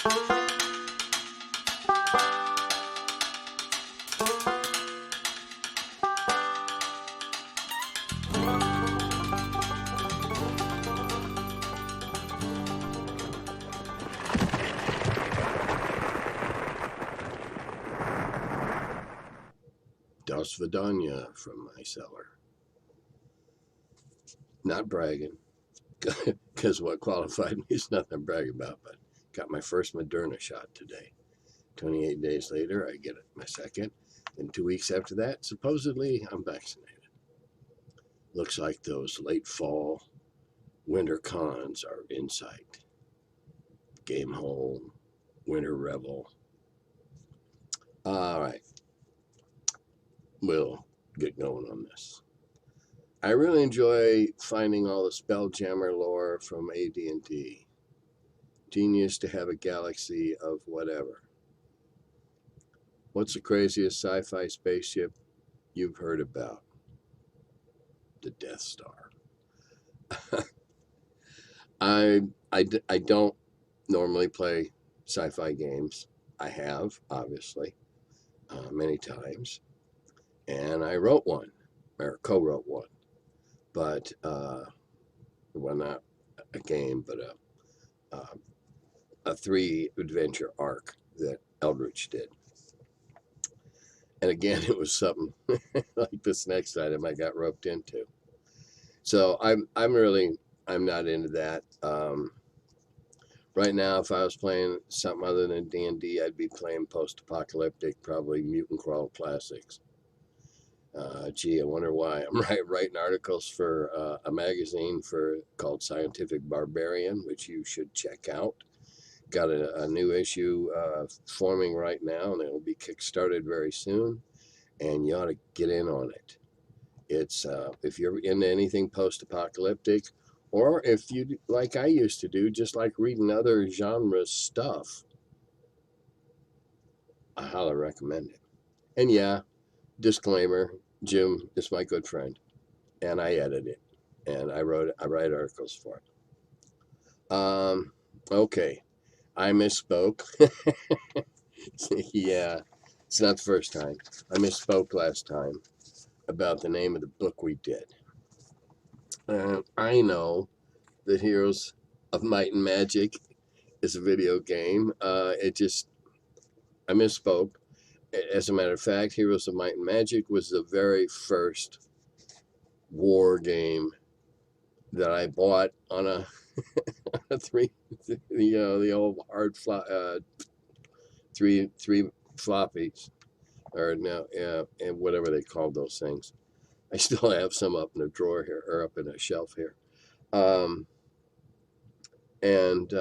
Das Vidania from my cellar. Not bragging, because what qualified me is nothing to brag about, but got my first Moderna shot today. 28 days later, I get my second. And 2 weeks after that, supposedly, I'm vaccinated. Looks like those late fall winter cons are in sight. Game home, winter revel. All right. We'll get going on this. I really enjoy finding all the Spelljammer lore from AD&D. Genius to have a galaxy of whatever. What's the craziest sci-fi spaceship you've heard about? The Death Star. I don't normally play sci-fi games. I have, obviously, many times. And I wrote one, or co-wrote one. But, well, not a game, but a 3-adventure arc that Eldritch did. And again, it was something like this next item I got roped into. So I'm not into that. Right now, if I was playing something other than D&D, I'd be playing post-apocalyptic, probably Mutant Crawl Classics. Gee, I wonder why. I'm writing articles for a magazine called Scientific Barbarian, which you should check out. Got a new issue forming right now, and it will be kickstarted very soon. And you ought to get in on it. It's if you're into anything post-apocalyptic, or if you, like I used to do, just like reading other genres stuff, I highly recommend it. And yeah, disclaimer, Jim is my good friend, and I edit it, and I write articles for it. Okay, I misspoke. Yeah, it's not the first time. I misspoke last time about the name of the book we did. I know that Heroes of Might and Magic is a video game. I misspoke. As a matter of fact, Heroes of Might and Magic was the very first war game that I bought on a the old hard three floppies, or no, yeah, and whatever they called those things. I still have some up in a drawer here, or up in a shelf here. And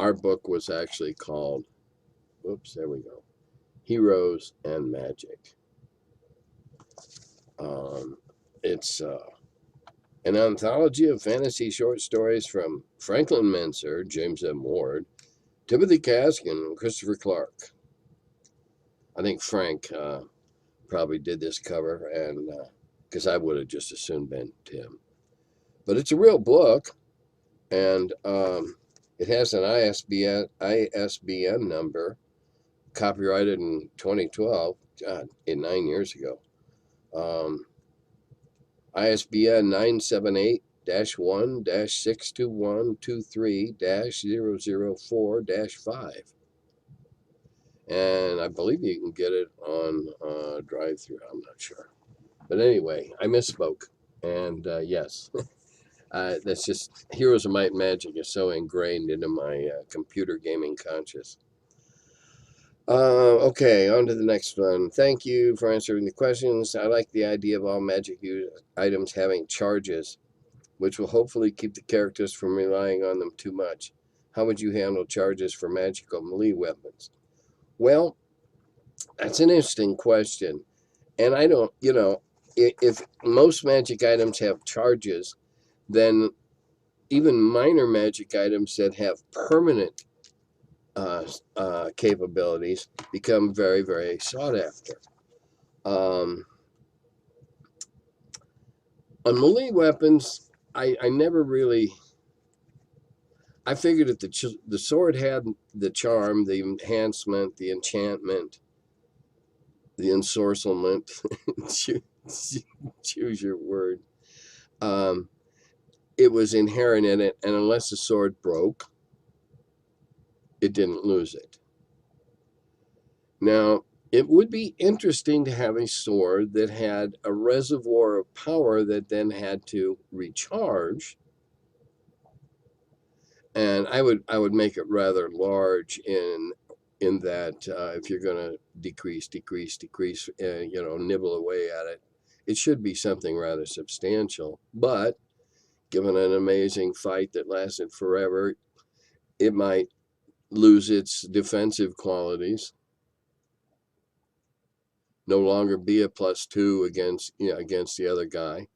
our book was actually called, whoops, there we go, Heroes and Magic. It's an anthology of fantasy short stories from Franklin Menser, James M. Ward, Timothy Kask, and Christopher Clark. I think Frank probably did this cover, and because I would have just as soon been Tim. But it's a real book, and it has an ISBN number, copyrighted in 2012, God, 9 years ago. ISBN 978-1-62123-004-5. And I believe you can get it on drive-through. I'm not sure. But anyway, I misspoke. And yes, that's just Heroes of Might and Magic is so ingrained into my computer gaming conscious. Okay, on to the next one. Thank you for answering the questions. I like the idea of all magic items having charges, which will hopefully keep the characters from relying on them too much. How would you handle charges for magical melee weapons? Well, that's an interesting question. And I don't, if most magic items have charges, then even minor magic items that have permanent capabilities become very, very sought after. On melee weapons, I never really, I figured that the sword had the charm, the enhancement, the enchantment, the ensorcelment. Choose your word. Um, it was inherent in it, and unless the sword broke, it didn't lose it. Now, it would be interesting to have a sword that had a reservoir of power that then had to recharge. And I would make it rather large in that if you're going to decrease, nibble away at it, it should be something rather substantial. But given an amazing fight that lasted forever, it might lose its defensive qualities, no longer be a +2 against the other guy.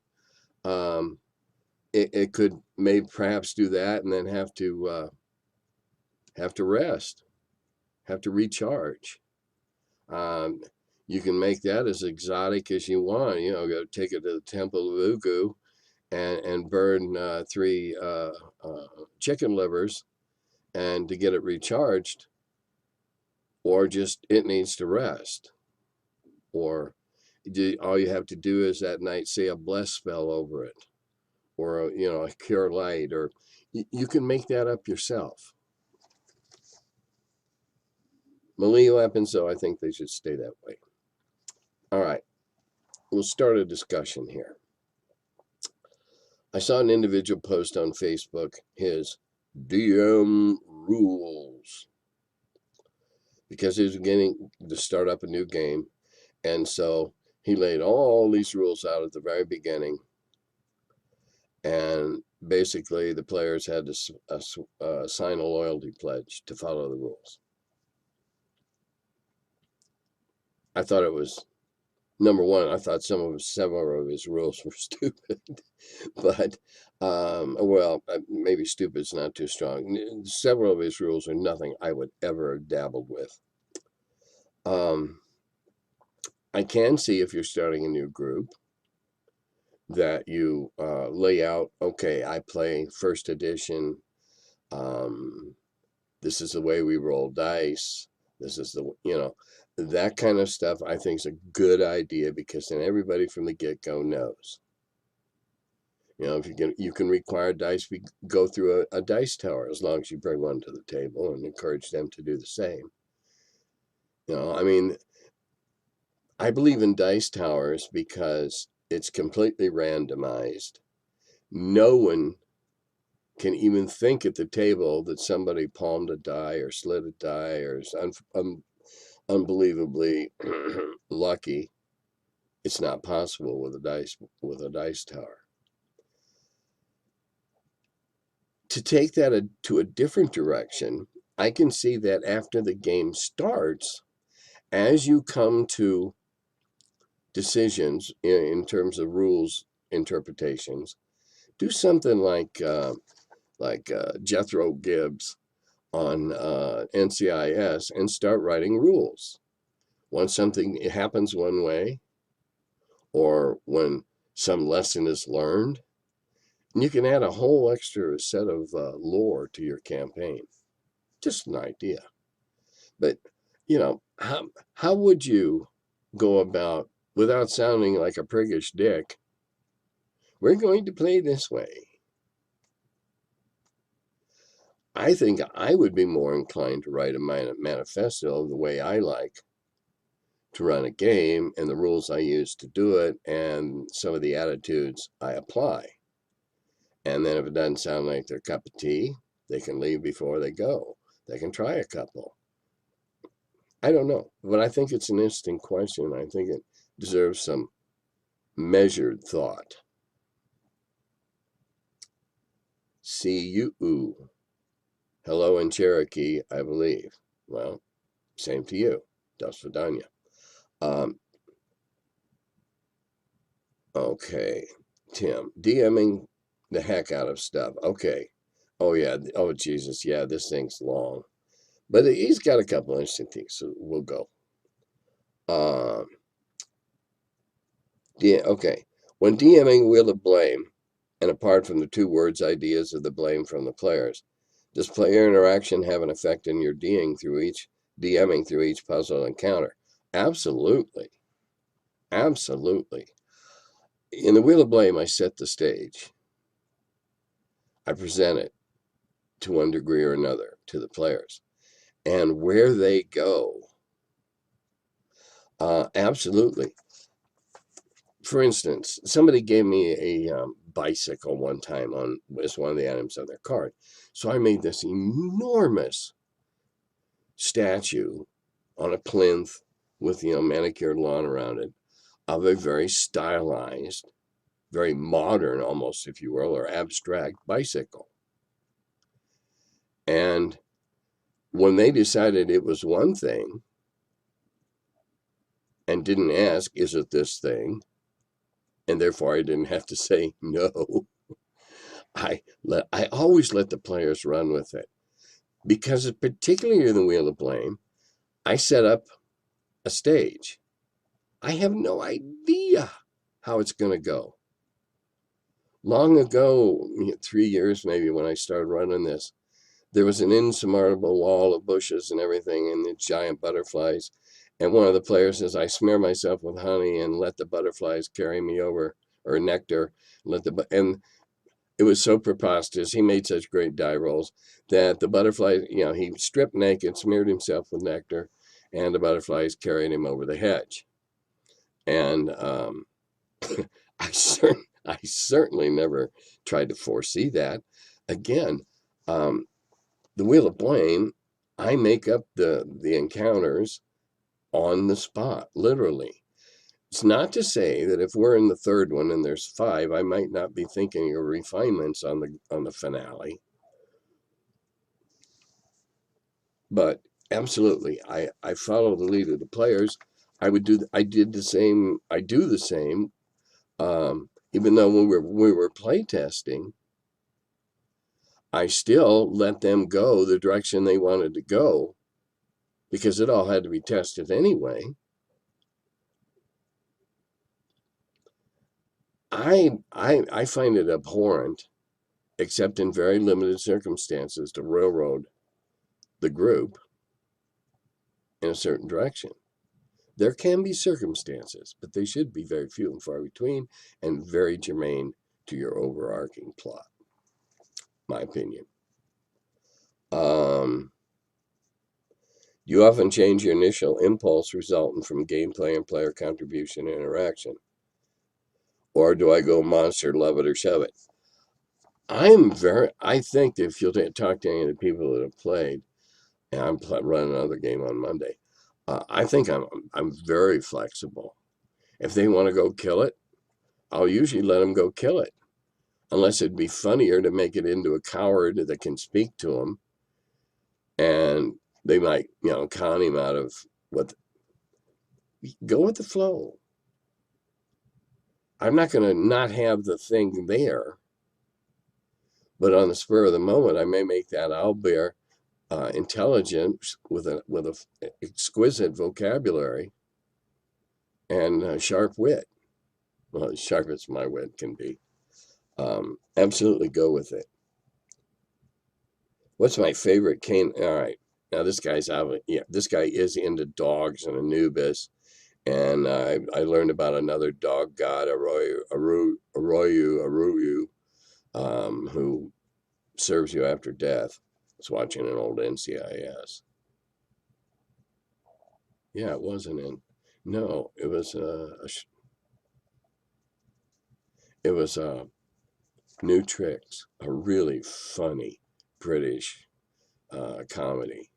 It could maybe perhaps do that and then have to rest, have to recharge. You can make that as exotic as you want. Go take it to the Temple of Ugu and burn 3 chicken livers and to get it recharged, or just it needs to rest, or all you have to do is that night say a bless spell over it, or a cure light, or you can make that up yourself. Melee weapons, though, I think they should stay that way. All right, we'll start a discussion here. I saw an individual post on Facebook his DM rules because he was beginning to start up a new game, and so he laid all these rules out at the very beginning, and basically the players had to sign a loyalty pledge to follow the rules. I thought it was, number one, I thought several of his rules were stupid, but well, maybe stupid's not too strong. Several of his rules are nothing I would ever have dabbled with. I can see if you're starting a new group that you lay out, okay, I play first edition. This is the way we roll dice. This is that kind of stuff I think is a good idea, because then everybody from the get-go knows. If you can require dice, we go through a dice tower as long as you bring one to the table and encourage them to do the same. I mean, I believe in dice towers because it's completely randomized. No one can even think at the table that somebody palmed a die or slid a die or is unbelievably lucky. It's not possible with a dice tower. To take that to a different direction, I can see that after the game starts, as you come to decisions in terms of rules interpretations, do something like Jethro Gibbs on NCIS and start writing rules. When something happens one way, or when some lesson is learned, and you can add a whole extra set of lore to your campaign. Just an idea. But, how would you go about, without sounding like a priggish dick, we're going to play this way? I think I would be more inclined to write a manifesto of the way I like to run a game and the rules I use to do it and some of the attitudes I apply. And then if it doesn't sound like their cup of tea, they can leave before they go. They can try a couple. I don't know, but I think it's an interesting question. I think it deserves some measured thought. See you. Hello in Cherokee, I believe. Well, same to you. Das Vidania. Okay, Tim, DMing the heck out of stuff. Okay. Oh, yeah. Oh, Jesus. Yeah, this thing's long. But he's got a couple interesting things, so we'll go. Yeah, okay. When DMing Wheel of Blame, and apart from the 2 words ideas of the blame from the players, Does player interaction have an effect in your DMing through each puzzle encounter? Absolutely. Absolutely. In the Wheel of Blame, I set the stage. I present it to one degree or another to the players. And where they go, absolutely. For instance, somebody gave me a bicycle one time as one of the items on their card. So I made this enormous statue on a plinth with, manicured lawn around it of a very stylized, very modern, almost, if you will, or abstract bicycle. And when they decided it was one thing and didn't ask, is it this thing? And therefore I didn't have to say no. I always let the players run with it, because particularly in the Wheel of Blame, I set up a stage. I have no idea how it's going to go. Long ago, 3 years maybe, when I started running this, there was an insurmountable wall of bushes and everything and the giant butterflies. And one of the players says, I smear myself with honey and let the butterflies carry me over, or nectar. And it was so preposterous. He made such great die rolls that the butterflies, he stripped naked, smeared himself with nectar, and the butterflies carried him over the hedge. And I certainly never tried to foresee that. Again, the Wheel of Blame, I make up the encounters on the spot, literally. It's not to say that if we're in the third one and there's 5, I might not be thinking of refinements on the finale. But absolutely, I follow the lead of the players. I do the same. Even though when we were play testing, I still let them go the direction they wanted to go, because it all had to be tested anyway. I find it abhorrent, except in very limited circumstances, to railroad the group in a certain direction. There can be circumstances, but they should be very few and far between, and very germane to your overarching plot, my opinion. You often change your initial impulse resulting from gameplay and player contribution and interaction. Or do I go monster, love it or shove it? I think that if you'll talk to any of the people that have played, and I'm running another game on Monday, I think I'm very flexible. If they want to go kill it, I'll usually let them go kill it, unless it'd be funnier to make it into a coward that can speak to them, and they might, con him out of what. Go with the flow. I'm not going to not have the thing there, but on the spur of the moment, I may make that owlbear intelligent with a exquisite vocabulary and sharp wit. Well, as sharp as my wit can be. Absolutely go with it. What's my favorite cane? All right. Now this guy's out. Yeah, this guy is into dogs and Anubis, and I learned about another dog god, Aruyu, who serves you after death. I was watching an old NCIS. Yeah, it wasn't in. No, it was New Tricks, a really funny British comedy,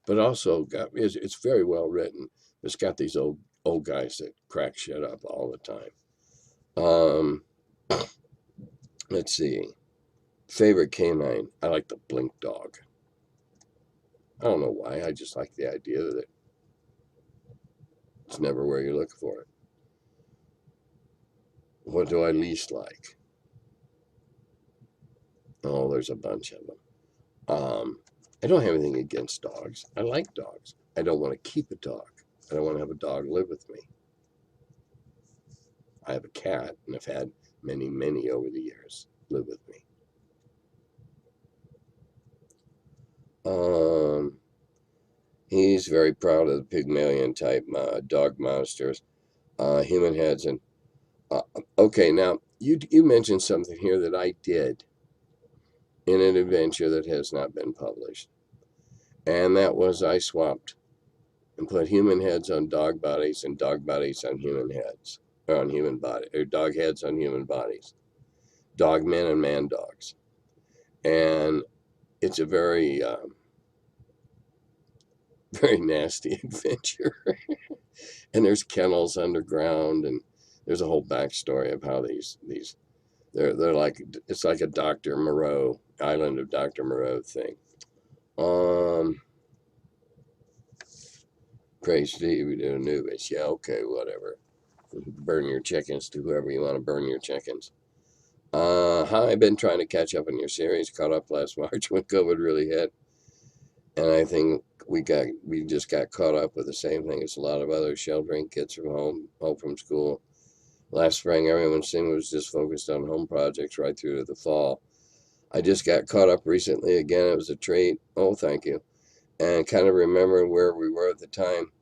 but also it's very well written. It's got these old guys that crack shit up all the time. Let's see. Favorite canine? I like the Blink dog. I don't know why. I just like the idea that it's never where you look for it. What do I least like? Oh, there's a bunch of them. I don't have anything against dogs. I like dogs. I don't want to keep a dog. I don't want to have a dog live with me. I have a cat, and I've had many, many over the years live with me. He's very proud of the Pygmalion type dog monsters, human heads, and okay. Now you mentioned something here that I did in an adventure that has not been published, and that was I swapped and put human heads on dog bodies and dog bodies on human heads, or on human body, or dog heads on human bodies, dog men and man dogs, and it's a very very nasty adventure. And there's kennels underground, and there's a whole backstory of how these they're like, it's like a Dr. Moreau, Island of Dr. Moreau thing. Praise Steve to Anubis. Yeah, okay, whatever. Burn your chickens to whoever you want to burn your chickens. Hi, I've been trying to catch up on your series. Caught up last March when COVID really hit, and I think we just got caught up with the same thing as a lot of other sheltering kids from home from school. Last spring, everyone's thing was just focused on home projects right through to the fall. I just got caught up recently again. It was a treat. Oh, thank you. And kind of remembering where we were at the time.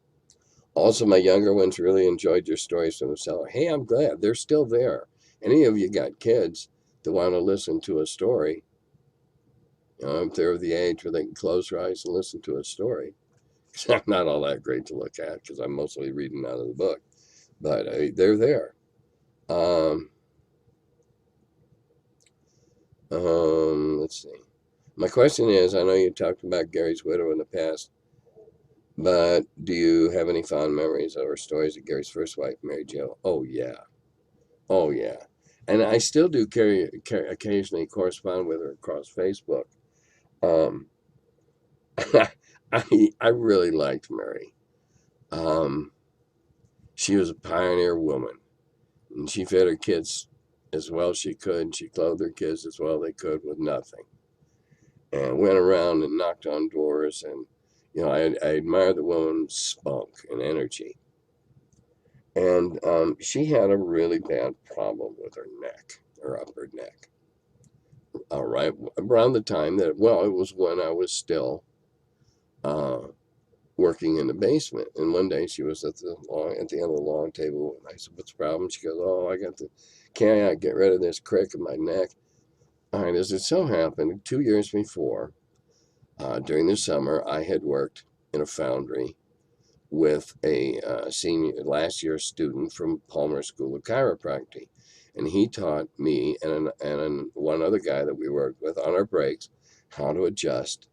Also, my younger ones really enjoyed your stories from the cellar. Hey, I'm glad they're still there. Any of you got kids that want to listen to a story, if they're of the age where they can close their eyes and listen to a story. Because I'm not all that great to look at because I'm mostly reading out of the book. But they're there. Let's see. My question is, I know you talked about Gary's widow in the past, but do you have any fond memories or stories of Gary's first wife, Mary Jo? Oh, yeah. Oh, yeah. And I still do occasionally correspond with her across Facebook. Um, I really liked Mary. Um, she was a pioneer woman, and she fed her kids as well as she could. And she clothed her kids as well as they could with nothing, and went around and knocked on doors. And I admire the woman's spunk and energy. And she had a really bad problem with her neck, her upper neck. All right, around the time that, well, it was when I was still uh, working in the basement. And one day she was at the end of the long table, and I said, "What's the problem?" She goes, "Oh, can't I get rid of this crick in my neck?" All right, as it so happened, 2 years before, during the summer, I had worked in a foundry with a senior last year student from Palmer School of Chiropractic. And he taught me and one other guy that we worked with on our breaks how to adjust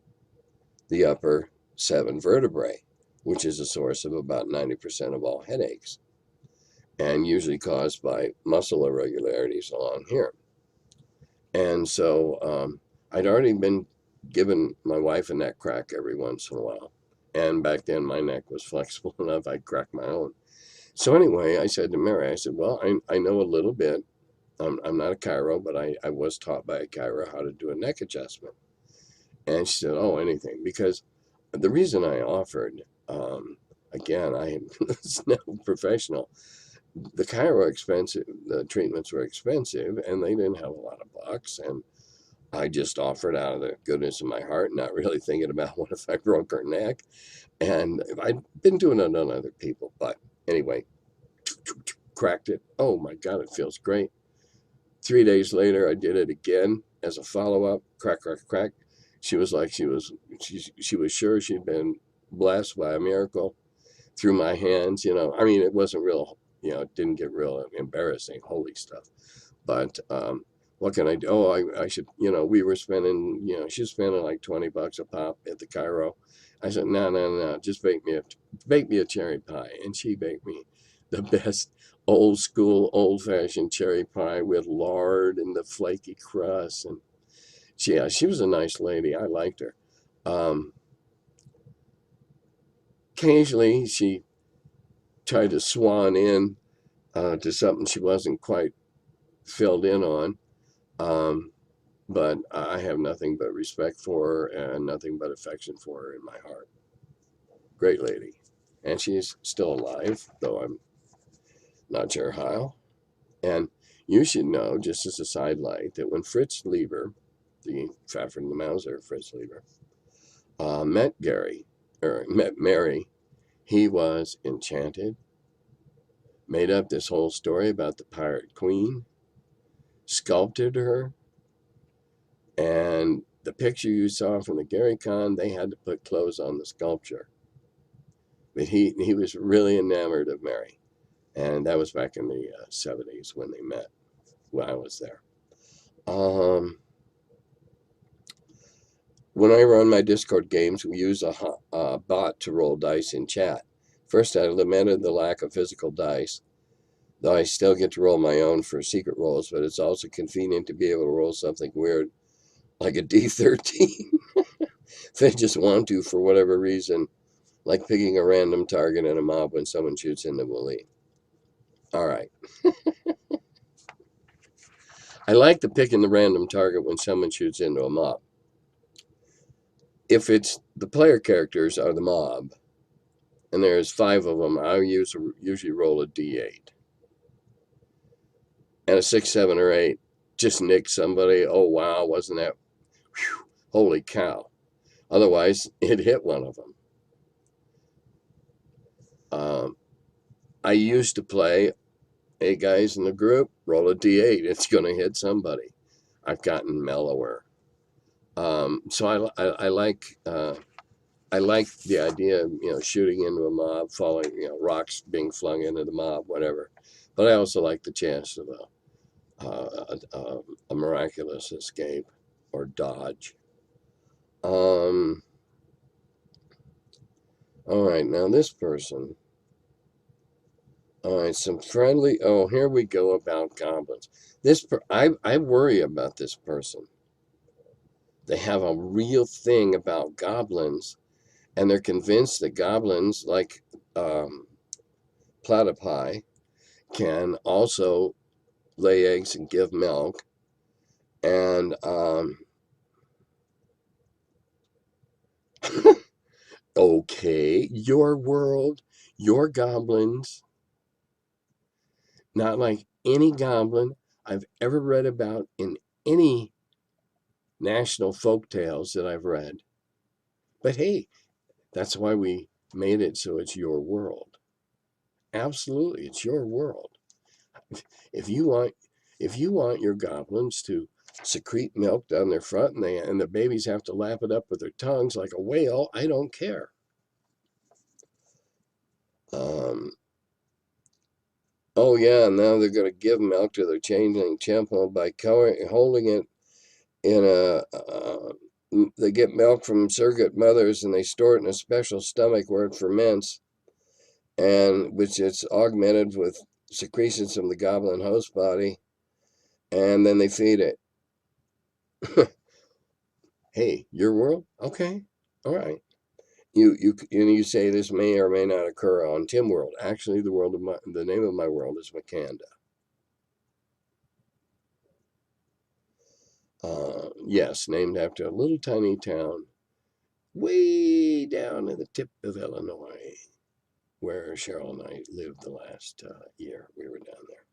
the upper 7 vertebrae, which is a source of about 90% of all headaches and usually caused by muscle irregularities along here. And so I'd already been giving my wife a neck crack every once in a while. And back then my neck was flexible enough, I'd crack my own. So anyway, I said to Mary, I said, well, I know a little bit. I'm not a chiro, but I was taught by a chiro how to do a neck adjustment. And she said, oh, anything. Because the reason I offered, again, I was no professional. The chiro expensive, the treatments were expensive, and they didn't have a lot of bucks. And I just offered out of the goodness of my heart, not really thinking about what if I broke her neck. And I'd been doing it on other people. But anyway, cracked it. Oh my God, it feels great. 3 days later, I did it again as a follow up. Crack, crack, crack. She was like, she was sure she'd been blessed by a miracle through my hands. I mean, it wasn't real, it didn't get real embarrassing, holy stuff. But what can I do? Oh, I should, we were spending, she was spending like $20 a pop at the chiro. I said, no, just bake me a cherry pie. And she baked me the best old school, old fashioned cherry pie with lard and the flaky crust. And she was a nice lady. I liked her. Um, Occasionally she tried to swan in to something she wasn't quite filled in on. Um, but I have nothing but respect for her and nothing but affection for her in my heart. Great lady. And she's still alive, though I'm not sure how. And you should know, just as a sidelight, that when Fritz Lieber, the Pfeffer and the Mauser, Fritz Lieber, met Mary, he was enchanted, made up this whole story about the pirate queen, sculpted her, and the picture you saw from the Gary Con, they had to put clothes on the sculpture. But he was really enamored of Mary. And that was back in the 70s when they met, when I was there. When I run my Discord games, we use a bot to roll dice in chat. First, I lamented the lack of physical dice, though I still get to roll my own for secret rolls, but it's also convenient to be able to roll something weird like a D13 if they just want to for whatever reason, like picking a random target in a mob when someone shoots into melee. All right. I like the picking the random target when someone shoots into a mob. If it's the player characters are the mob, and there's 5 of them, I usually roll a D8. And a 6, 7, or 8 just nick somebody. Oh, wow, wasn't that? Whew, holy cow. Otherwise, it hit one of them. I used to play 8 guys in the group, roll a D8. It's going to hit somebody. I've gotten mellower. So I like the idea of shooting into a mob, falling, rocks being flung into the mob, whatever. But I also like the chance of a miraculous escape or dodge. All right, now this person. All right, some friendly. Oh, here we go about goblins. I worry about this person. They have a real thing about goblins, and they're convinced that goblins, like platypi, can also lay eggs and give milk. And okay, your world, your goblins, not like any goblin I've ever read about in any national folk tales that I've read. But hey, that's why we made it so it's your world. Absolutely, it's your world. If you want your goblins to secrete milk down their front and the babies have to lap it up with their tongues like a whale, I don't care. Oh yeah, now they're going to give milk to their changeling temple by holding it in they get milk from surrogate mothers and they store it in a special stomach where it ferments, and which it's augmented with secretions from the goblin host body, and then they feed it. Hey, your world? Okay, all right. You say this may or may not occur on Tim World. Actually, the name of my world is Makanda. Yes, named after a little tiny town way down at the tip of Illinois, where Cheryl and I lived the last year we were down there.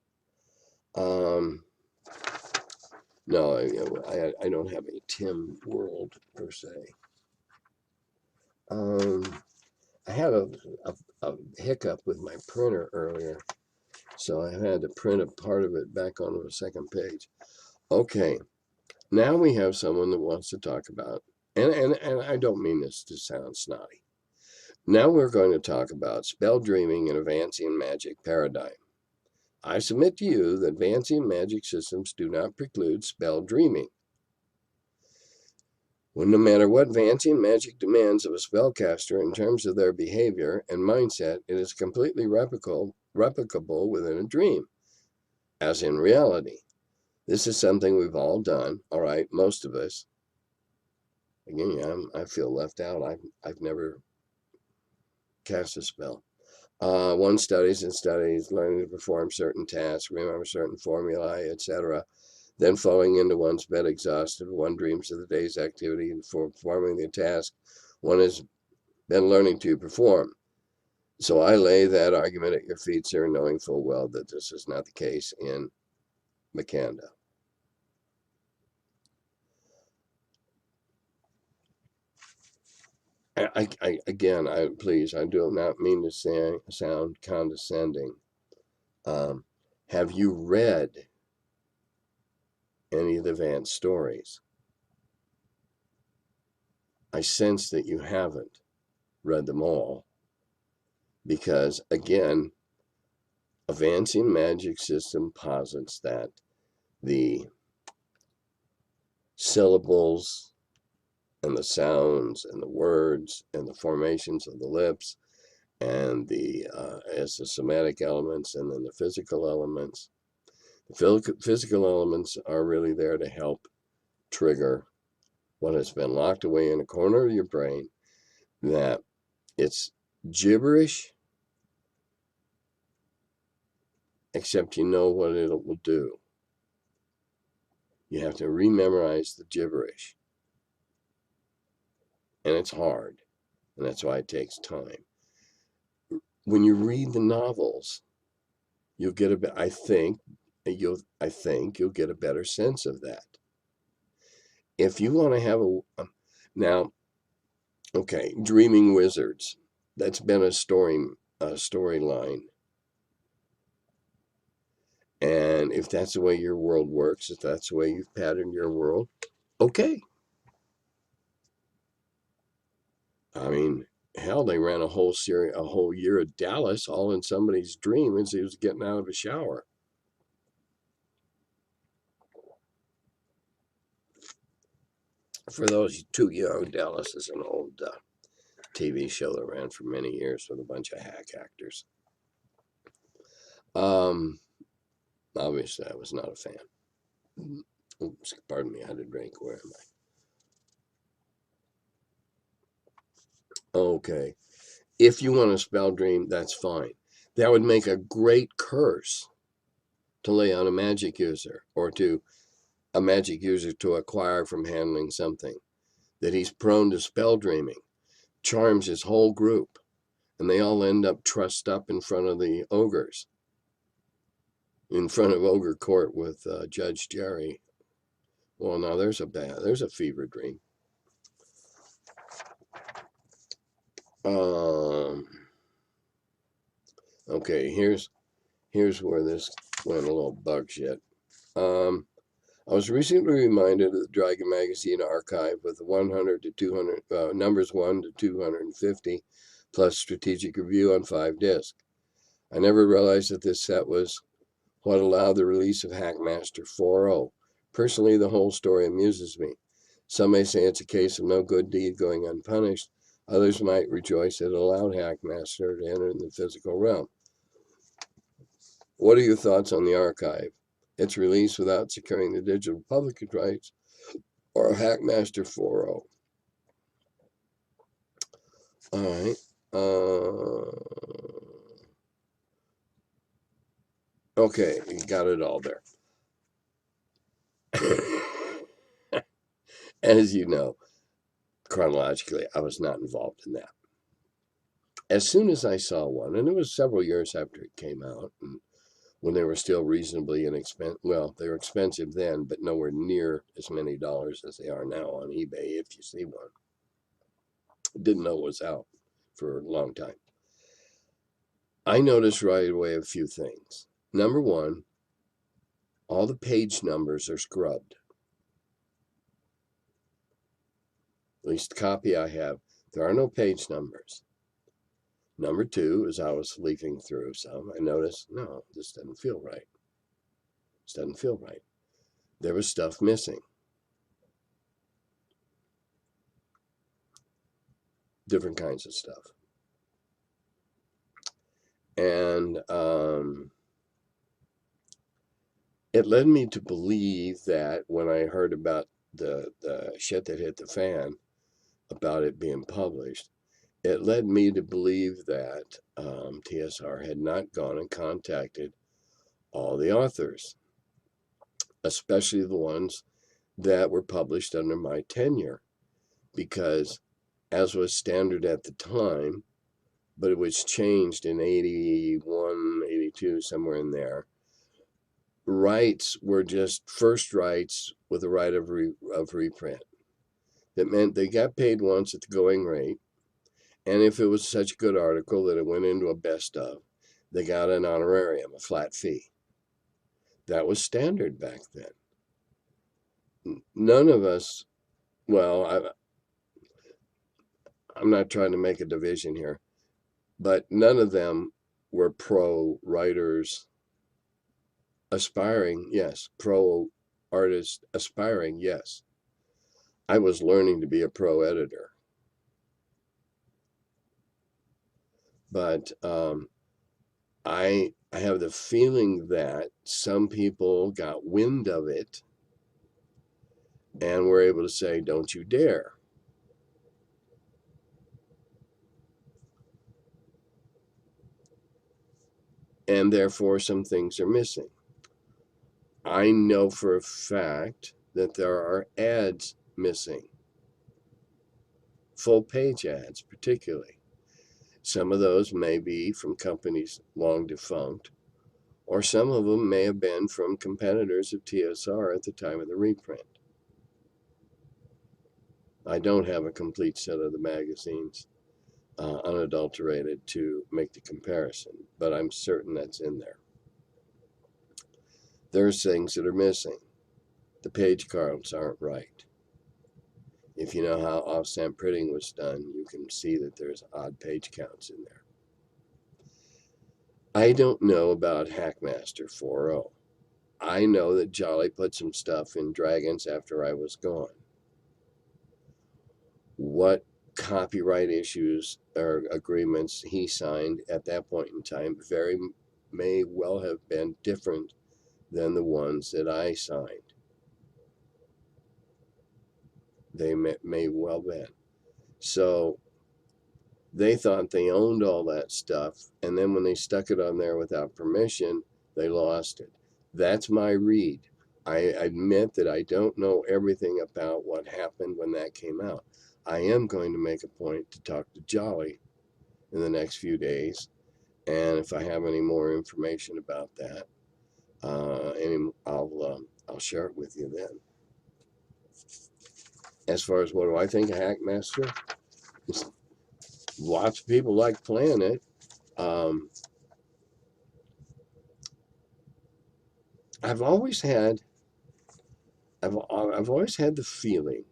No, I don't have a Tim World per se. I had a hiccup with my printer earlier, so I had to print a part of it back onto the second page. Okay, now we have someone that wants to talk about, and I don't mean this to sound snotty. Now we're going to talk about spell dreaming and Vancian magic paradigm. I submit to you that Vancian magic systems do not preclude spell dreaming. When no matter what Vancian magic demands of a spellcaster in terms of their behavior and mindset, it is completely replicable within a dream, as in reality. This is something we've all done, all right, most of us. Again, I feel left out. I've never cast a spell. One studies and studies, learning to perform certain tasks, remember certain formulae, etc. Then falling into one's bed exhausted, one dreams of the day's activity and for performing the task one has been learning to perform. So I lay that argument at your feet, sir, knowing full well that this is not the case in Makanda. Again, please, I do not mean to sound condescending. Have you read any of the Vance stories? I sense that you haven't read them all, because again, a Vancian magic system posits that the syllables and the sounds and the words and the formations of the lips and the as the somatic elements and then the physical elements. The physical elements are really there to help trigger what has been locked away in a corner of your brain, that it's gibberish, except you know what it will do. You have to rememorize the gibberish. And it's hard. And that's why it takes time. When you read the novels, you'll get I think you'll get a better sense of that. If you want to have now, okay, Dreaming Wizards, that's been a storyline. And if that's the way your world works, if that's the way you've patterned your world, okay. I mean, hell, they ran a whole year of Dallas all in somebody's dream as he was getting out of a shower. For those too young, Dallas is an old TV show that ran for many years with a bunch of hack actors. Obviously, I was not a fan. Oops, pardon me, I had a drink. Where am I? Okay. If you want to spell dream, that's fine. That would make a great curse to lay on a magic user, or to a magic user to acquire from handling something, that he's prone to spell dreaming, charms his whole group, and they all end up trussed up in front of the ogres, in front of ogre court with Judge Jerry. Well, now there's a fever dream. Okay, here's where this went a little bug shit. I was recently reminded of the Dragon Magazine archive with the 100 to 200 numbers 1 to 250 plus strategic review on 5 discs. I never realized that this set was what allowed the release of Hackmaster 4.0. Personally, the whole story amuses me. Some may say it's a case of no good deed going unpunished. Others might rejoice that it allowed Hackmaster to enter the physical realm. What are your thoughts on the archive? Its release without securing the digital public rights, or Hackmaster 4.0? All right. Okay, you got it all there. As you know, chronologically, I was not involved in that. As soon as I saw one, and it was several years after it came out, and when they were still reasonably inexpensive. Well, they were expensive then, but nowhere near as many dollars as they are now on eBay if you see one. Didn't know it was out for a long time. I noticed right away a few things. Number one, all the page numbers are scrubbed. At least the copy I have, there are no page numbers. Number two, as I was leafing through some, I noticed, no, this doesn't feel right. This doesn't feel right. There was stuff missing. Different kinds of stuff. And it led me to believe that when I heard about the shit that hit the fan about it being published, it led me to believe that TSR had not gone and contacted all the authors, especially the ones that were published under my tenure, because as was standard at the time, but it was changed in 81, 82, somewhere in there, rights were just first rights with a right of reprint. That meant they got paid once at the going rate, And if it was such a good article that it went into a best of, they got an honorarium, a flat fee. That was standard back then. None of us, well, I'm not trying to make a division here, but none of them were pro writers aspiring, yes. Pro artists aspiring, yes. I was learning to be a pro editor. But I have the feeling that some people got wind of it and were able to say, don't you dare. And therefore, some things are missing. I know for a fact that there are ads missing, full page ads, particularly. Some of those may be from companies long defunct, or some of them may have been from competitors of TSR at the time of the reprint. I don't have a complete set of the magazines, unadulterated, to make the comparison, but I'm certain that's in there. There's things that are missing. The page counts aren't right. If you know how off-stamp printing was done, you can see that there's odd page counts in there. I don't know about Hackmaster 4.0. I know that Jolly put some stuff in Dragons after I was gone. What copyright issues or agreements he signed at that point in time may well have been different than the ones that I signed. They may well been. So they thought they owned all that stuff, and then when they stuck it on there without permission, they lost it. That's my read. I admit that I don't know everything about what happened when that came out. I am going to make a point to talk to Jolly in the next few days, and if I have any more information about that, I'll share it with you then. As far as what do I think of Hackmaster, lots of people like playing it. I've always had the feeling,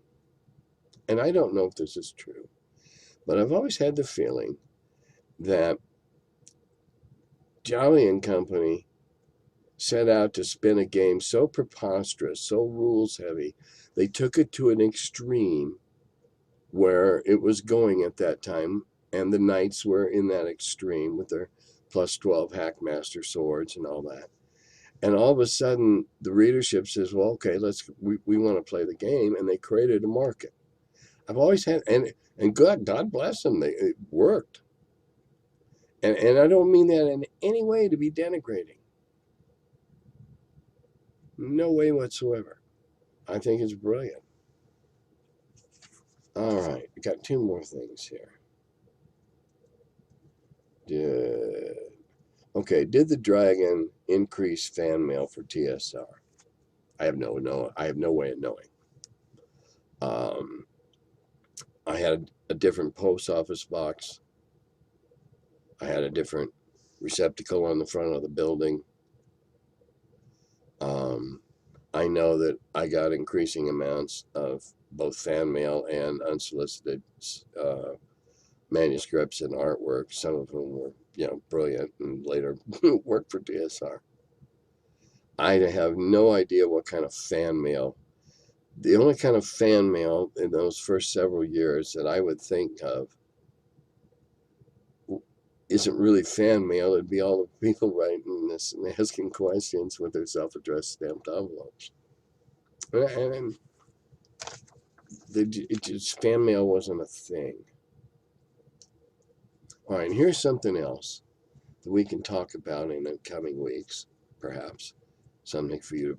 and I don't know if this is true, but I've always had the feeling that Jolly and Company set out to spin a game so preposterous, so rules heavy, they took it to an extreme where it was going at that time, and the knights were in that extreme with their plus 12 Hackmaster swords and all that. And all of a sudden, the readership says, well, okay, we want to play the game, and they created a market. I've always had, and God bless them, it worked. And I don't mean that in any way to be denigrating. No way whatsoever. I think it's brilliant. All right, we got two more things here. Did the Dragon increase fan mail for TSR? I have no way of knowing. I had a different post office box. I had a different receptacle on the front of the building. I know that I got increasing amounts of both fan mail and unsolicited manuscripts and artwork, some of whom were, brilliant and later worked for TSR. I have no idea what kind of fan mail. The only kind of fan mail in those first several years that I would think of isn't really fan mail. It'd be all the people writing this and asking questions with their self-addressed stamped envelopes. And fan mail wasn't a thing. All right, and here's something else that we can talk about in the coming weeks, perhaps. Something for you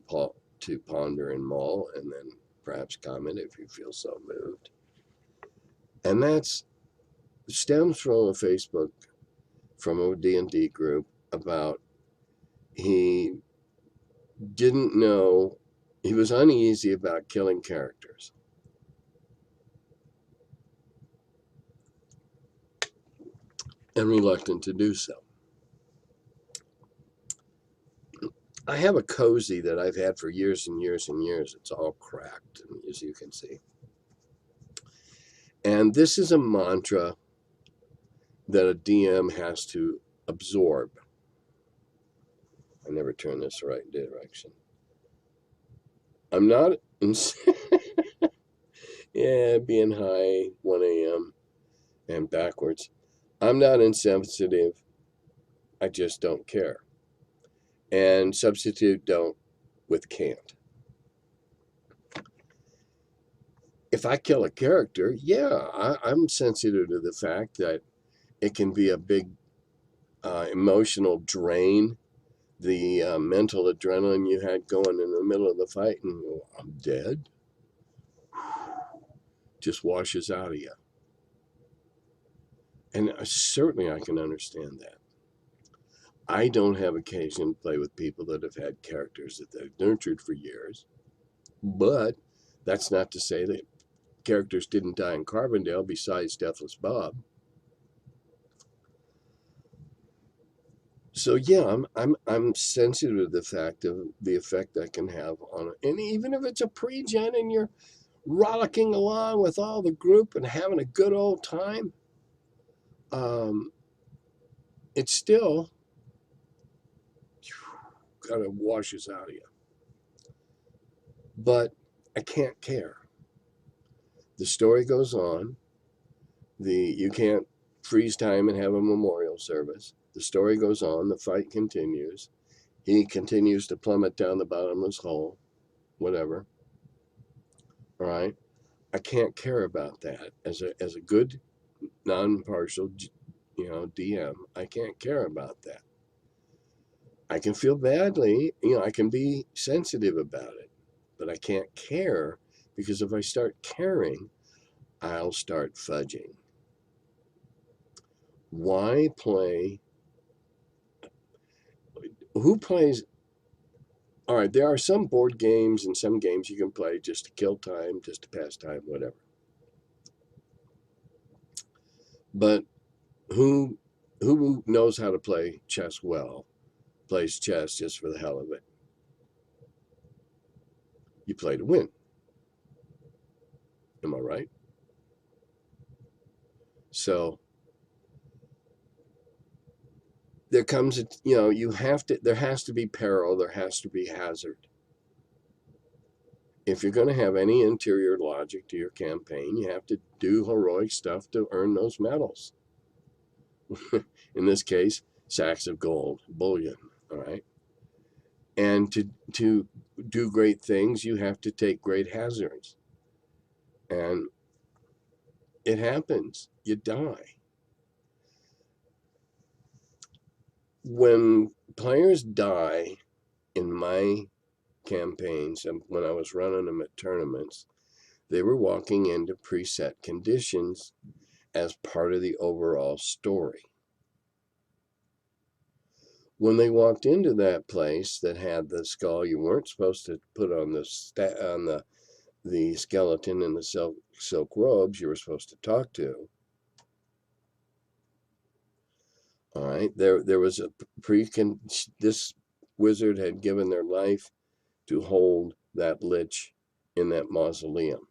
to ponder and mull, and then perhaps comment if you feel so moved. And that's stems from a Facebook, from a D&D group, about he didn't know, he was uneasy about killing characters. and reluctant to do so. I have a cozy that I've had for years and years and years. It's all cracked, as you can see. And this is a mantra that a DM has to absorb. I never turn this the right direction. I'm not, yeah, being high, 1 a.m. and backwards. I'm not insensitive. I just don't care. And substitute don't with can't. If I kill a character, yeah, I'm sensitive to the fact that it can be a big emotional drain. The mental adrenaline you had going in the middle of the fight, and I'm dead, just washes out of you. And certainly I can understand that. I don't have occasion to play with people that have had characters that they've nurtured for years. But that's not to say that characters didn't die in Carbondale besides Deathless Bob. So yeah, I'm sensitive to the fact of the effect that can have on it. And even if it's a pre-gen and you're rollicking along with all the group and having a good old time, it still kind of washes out of you. But I can't care. The story goes on. You can't freeze time and have a memorial service. The story goes on. The fight continues. He continues to plummet down the bottomless hole, whatever. All right. I can't care about that as a good non-partial, DM. I can't care about that. I can feel badly, I can be sensitive about it, but I can't care because if I start caring, I'll start fudging. Why play? Who plays? All right, there are some board games and some games you can play just to kill time, just to pass time, whatever. But who knows how to play chess well, plays chess just for the hell of it? You play to win. Am I right? So there comes there has to be peril, there has to be hazard. If you're going to have any interior logic to your campaign, you have to do heroic stuff to earn those medals. In this case, sacks of gold, bullion, all right? And to do great things, you have to take great hazards. And it happens. You die. When players die in my campaigns and when I was running them at tournaments, they were walking into preset conditions as part of the overall story. When they walked into that place that had the skull you weren't supposed to put on the skeleton in the silk robes you were supposed to talk to. All right, there was this wizard had given their life to hold that lich in that mausoleum.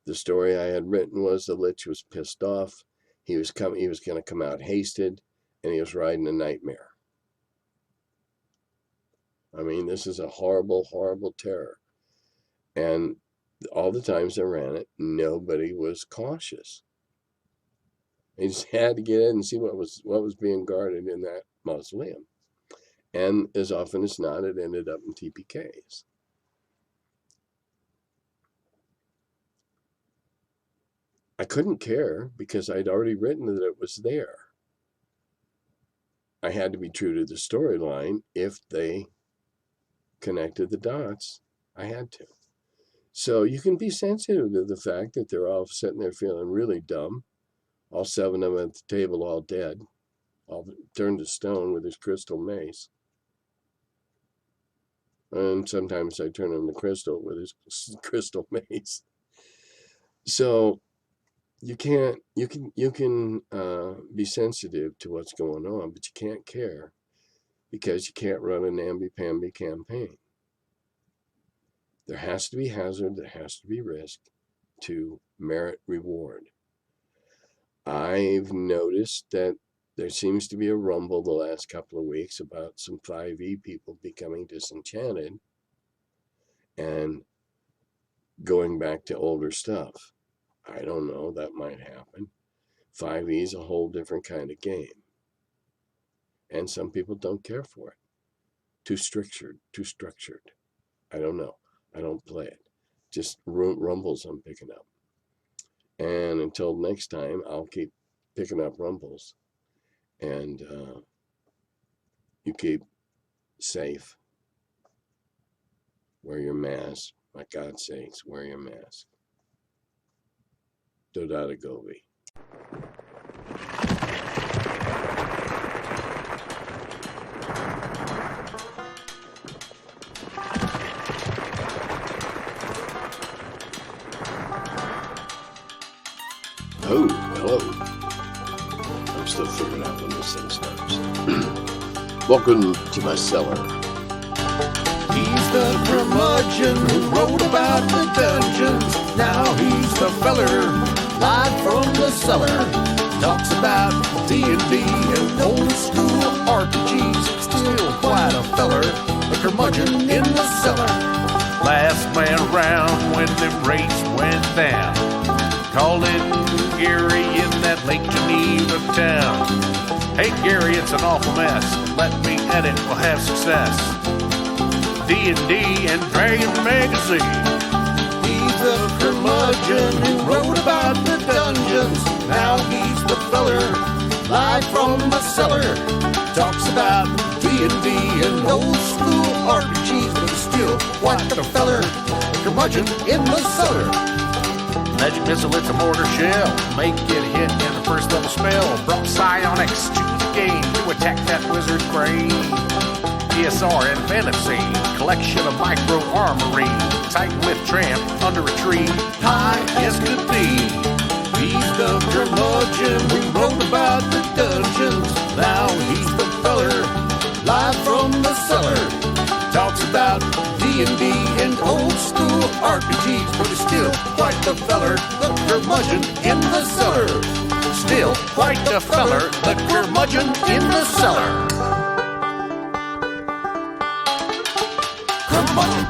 The story I had written was the lich was pissed off. He was going to come out hasted, and he was riding a nightmare. I mean, this is a horrible, horrible terror. And all the times I ran it, nobody was cautious. They just had to get in and see what was being guarded in that mausoleum. And as often as not, it ended up in TPKs. I couldn't care because I'd already written that it was there. I had to be true to the storyline. If they connected the dots, I had to. So you can be sensitive to the fact that they're all sitting there feeling really dumb. All 7 of them at the table, all dead, all turned to stone with his crystal mace. And sometimes I turn him to crystal with his crystal mace. So you can be sensitive to what's going on, but you can't care because you can't run a namby-pamby campaign. There has to be hazard, there has to be risk to merit reward. I've noticed that there seems to be a rumble the last couple of weeks about some 5e people becoming disenchanted and going back to older stuff. I don't know, that might happen. 5e is a whole different kind of game. And some people don't care for it. Too structured. I don't know. I don't play it. Just rumbles I'm picking up. And until next time, I'll keep picking up rumbles. And you keep safe. Wear your mask. My God's sakes, wear your mask. Dodada Gobi. Oh, hello. I'm still figuring out when this thing starts. Welcome to my cellar. He's the curmudgeon who wrote about the dungeons. Now he's the feller, live from the cellar. Talks about D&D and old school RPGs. Still quite a feller, a curmudgeon in the cellar. Last man around when the race went down. Calling Gary in that Lake Geneva town. Hey Gary, it's an awful mess. Let me edit, we'll have success. D&D and Dragon Magazine. He's the curmudgeon who wrote about the dungeons. Now he's the feller, live from the cellar. Talks about D&D and old school RPGs, but he's still quite the feller, a curmudgeon in the cellar. Magic missile, it's a mortar shell. Make it hit in the first level spell. Brought psionics to the game to attack that wizard's brain. ESR and fantasy, collection of micro armory. Titan with tramp under a tree, high as could be. He's the curmudgeon who wrote about the dungeons. Now he's the feller, live from the cellar. Talks about D&D and old school RPGs, but he's still quite the feller, the curmudgeon in the cellar. Still quite the feller, the curmudgeon in the cellar. Curmudgeon.